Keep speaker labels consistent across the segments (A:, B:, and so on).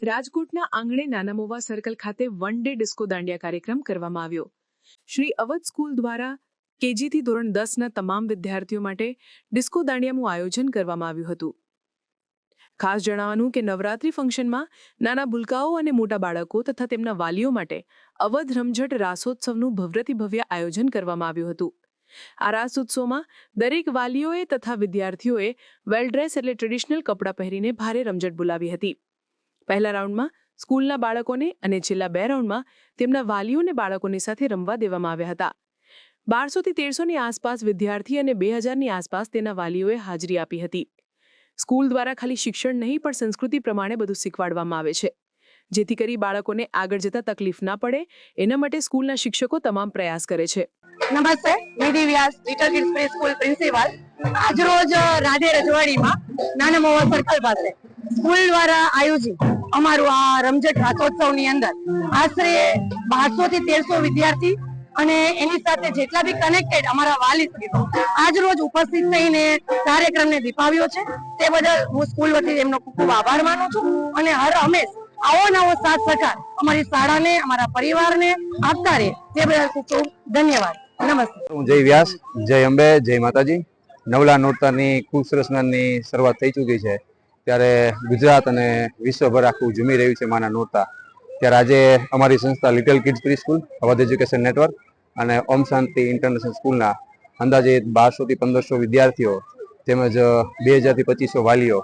A: રાજકોટના આંગણે નાનામોવા સર્કલ ખાતે વન ડે ડિસ્કો દાંડિયા કાર્યક્રમ કરવામાં આવ્યો। શ્રી અવધ સ્કૂલ દ્વારા કેજીથી ધોરણ 10ના તમામ વિદ્યાર્થીઓ માટે ડિસ્કો દાંડિયાનું આયોજન કરવામાં આવ્યું હતું। ખાસ જણાવવાનું કે નવરાત્રી ફંક્શનમાં નાના ભૂલકાઓ અને મોટા બાળકો તથા તેમના વાલીઓ માટે અવધ રમઝટ રાસોત્સવનું ભવ્યથી ભવ્ય આયોજન કરવામાં આવ્યું હતું। આ રાસોત્સવમાં દરેક વાલીઓએ તથા વિદ્યાર્થીઓએ વેલ ડ્રેસ એટલે ટ્રેડિશનલ કપડાં પહેરીને ભારે રમઝટ બોલાવી હતી। પહેલા રાઉન્ડમાં સ્કૂલના બાળકોને અને છેલ્લા 2 રાઉન્ડમાં તેમના વાલીઓને બાળકોની સાથે રમવા દેવામાં આવ્યા હતા। 1200થી 1300ની આસપાસ વિદ્યાર્થી અને 2000ની આસપાસ તેના વાલીઓએ હાજરી આપી હતી। સ્કૂલ દ્વારા ખાલી શિક્ષણ નહીં પણ સંસ્કૃતિ પ્રમાણે બધું શીખવાડવામાં આવે છે, જેથી કરી બાળકોને આગળ જતા તકલીફ ના પડે એના માટે સ્કૂલના શિક્ષકો તમામ પ્રયાસ કરે છે।
B: નમસ્તે, Nidhi Vyas, little kids pre school principal. આજરોજ રાધે રજવાડીમાં નાના મોવા સર્કલ પાસે સ્કૂલ દ્વારા આયોજિત અમારું આ રમઝટ રાસોત્સવની અંદર આશરે 1200થી 1300 વિદ્યાર્થી અને એની સાથે જેટલા બી કનેક્ટેડ અમારા વાલીશ્રીઓ આજ રોજ ઉપસ્થિત થઈને કાર્યક્રમને દીપાવ્યો છે, તે બદલ હું સ્કૂલ વતી એમનો ખૂબ ખૂબ આભાર માનું છું અને હર હંમેશ આવો નવો સાથ સહકાર અમારી શાળાને, અમારા પરિવારને આપતા રહે તે બદલ ખૂબ ખૂબ ધન્યવાદ। નમસ્તે।
C: હું જય વ્યાસ, જય અંબે, જય માતાજી। નવલા નોરતાની ખૂબ સરસ નાની શરૂઆત થઈ ચૂકી છે, ત્યારે ગુજરાત અને વિશ્વભર આખું ઝૂમી રહ્યું છે માના નોરતા। ત્યારે આજે અમારી સંસ્થા little kids pre school Awadh education network અને ઓમ શાંતિ ઇન્ટરનેશનલ સ્કૂલના અંદાજે 1200થી 1500 વિદ્યાર્થીઓ તેમજ 2000થી 2500 વાલીઓ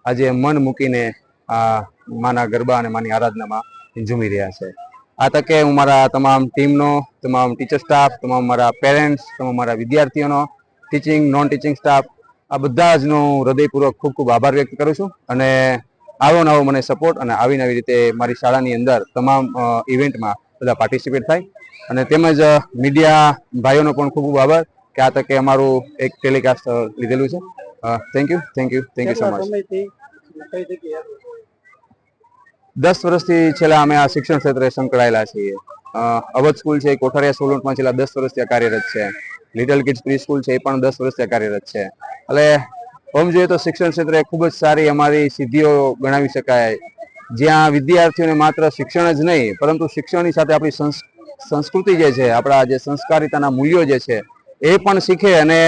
C: આજે મન મૂકીને આ માના ગરબા અને માની આરાધનામાં ઝૂમી રહ્યા છે। આ તકે હું મારા તમામ ટીમનો, તમામ ટીચર સ્ટાફ, તમામ મારા પેરેન્ટ્સ, તમામ મારા વિદ્યાર્થીઓનો, ટીચિંગ નોન ટીચિંગ સ્ટાફ, આ બધા જનો હૃદયપૂર્વક ખૂબ ખૂબ આભાર વ્યક્ત કરું છું અને આવો નવો મને સપોર્ટ અને આવી નવી રીતે મારી શાળાની અંદર તમામ ઇવેન્ટમાં બધા પાર્ટિસિપેટ થાય અને તેમજ મીડિયા ભાઈઓનો પણ ખૂબ ખૂબ આભાર કે આ તકે અમારું એક ટેલિકાસ્ટ લીધેલું છે। Thank you so much. 10 વર્ષથી છેલ્લા અમે આ શિક્ષણ ક્ષેત્રે સંકળાયેલા છીએ। અવધ સ્કૂલ છે કોઠારિયા સોલંકમાં છેલ્લા 10 વર્ષથી કાર્યરત છે। લિટલ કિડ્સ પ્રી સ્કૂલ છે એ પણ 10 વર્ષથી કાર્યરત છે। એટલે આમ જોઈએ તો શિક્ષણ ક્ષેત્રે ખૂબ જ સારી અમારી સિદ્ધિઓ ગણાવી શકાય, જ્યાં વિદ્યાર્થીઓને માત્ર શિક્ષણ જ નહીં પરંતુ શિક્ષણની સાથે આપણી સંસ્કૃતિ જે છે, આપણા જે સંસ્કારિતાના મૂલ્યો જે છે એ પણ શીખે અને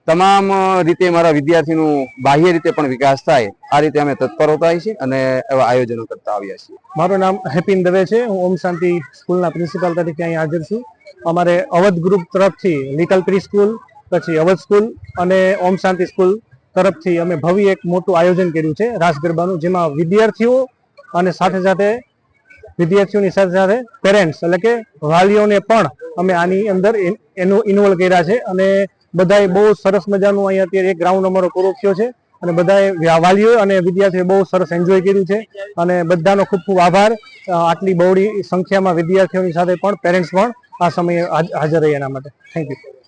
C: તમામ રીતે મારા વિદ્યાર્થીનું બાહ્ય રીતે પણ વિકાસ થાય, આ રીતે અમે તત્પર હોતા છીએ અને એવા આયોજનો કરતા આવ્યા છીએ।
D: મારું નામ હેપીન દવે છે, હું ઓમ શાંતિ સ્કૂલના પ્રિન્સિપાલ તરીકે અહીં હાજર છું। અમારે અવધ ગ્રુપ તરફથી લિટલ પ્રી સ્કૂલ, પછી અવધ સ્કૂલ અને ઓમ શાંતિ સ્કૂલ તરફથી અમે ભવ્ય એક મોટું આયોજન કર્યું છે રાસ ગરબાનું, જેમાં વિદ્યાર્થીઓ અને વિદ્યાર્થીઓની સાથે પેરેન્ટ્સ એટલે કે વાલીઓને પણ અમે આની અંદર ઇન્વોલ્વ કર્યા છે અને બધાએ બહુ સરસ મજાનું અહીંયા અત્યારે એક રાઉન્ડ અમારો પૂરો થયો છે અને બધાએ વાલીઓ અને વિદ્યાર્થીઓએ બહુ સરસ એન્જોય કર્યું છે અને બધાનો ખૂબ ખૂબ આભાર। આટલી બહોળી સંખ્યામાં વિદ્યાર્થીઓની સાથે પણ પેરેન્ટ્સ પણ આ સમયે હાજર રહ્યા એના માટે થેન્ક યુ।